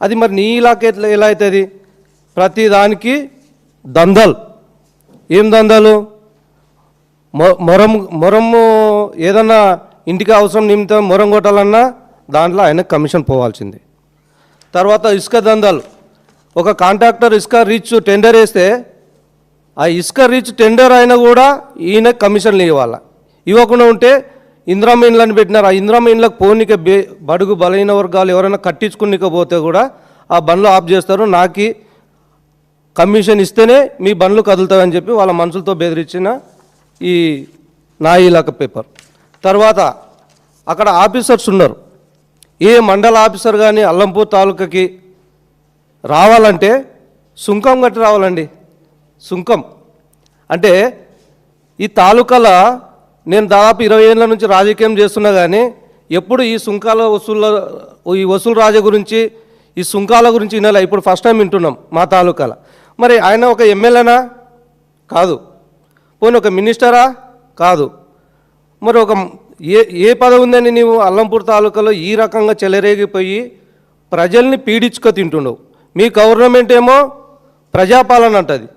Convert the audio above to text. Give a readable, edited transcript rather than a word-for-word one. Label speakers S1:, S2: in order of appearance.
S1: అది మరి నీ ఇలాక ఎలా అవుతుంది? ప్రతి దానికి దందాలు. ఏం దందాలు? మొరము ఏదన్నా ఇంటికి అవసరం నిమిత్తం మొరం కొట్టాలన్నా దాంట్లో ఆయనకు కమిషన్ పోవాల్సింది. తర్వాత ఇసుక దందాలు. ఒక కాంట్రాక్టర్ ఇసుక రీచ్ టెండర్ వేస్తే ఆ ఇసుక రీచ్ టెండర్ అయినా కూడా ఈయన కమిషన్లు ఇవ్వాలి. ఇవ్వకుండా ఉంటే ఇందిరమ్మ ఇండ్లని పెట్టినారు. ఆ ఇందిరమ్మ ఇండ్లకు పోనీక బడుగు బలైన వర్గాలు ఎవరైనా కట్టించుకునికపోతే కూడా ఆ బండ్లు ఆఫ్ చేస్తారు. నాకు కమిషన్ ఇస్తేనే మీ బండ్లు కదులుతాయని చెప్పి వాళ్ళ మనుషులతో బెదిరించిన ఈ నా ఇలాక పేపర్. తర్వాత అక్కడ ఆఫీసర్స్ ఉన్నారు. ఏ మండల ఆఫీసర్ కానీ అల్లంపూర్ తాలూకాకి రావాలంటే సుంకం కట్టి రావాలండి. సుంకం అంటే ఈ తాలూకాల నేను దాదాపు 20 ఏళ్ళ నుంచి రాజకీయం చేస్తున్నా కానీ ఎప్పుడు ఈ సుంకాల ఈ వసూలు రాజా గురించి ఈ సుంకాల గురించి వినాలి. ఇప్పుడు ఫస్ట్ టైం వింటున్నాం మా తాలూకాల. మరి ఆయన ఒక ఎమ్మెల్యేనా? కాదు. పోనీ ఒక మినిస్టరా? కాదు. మరి ఒక ఏ పదవి ఉందని నీవు అల్లంపూర్ తాలూకాలో ఈ రకంగా చెలరేగిపోయి ప్రజల్ని పీడించుక తింటున్నావు? మీ గవర్నమెంట్ ఏమో ప్రజాపాలన అంటది.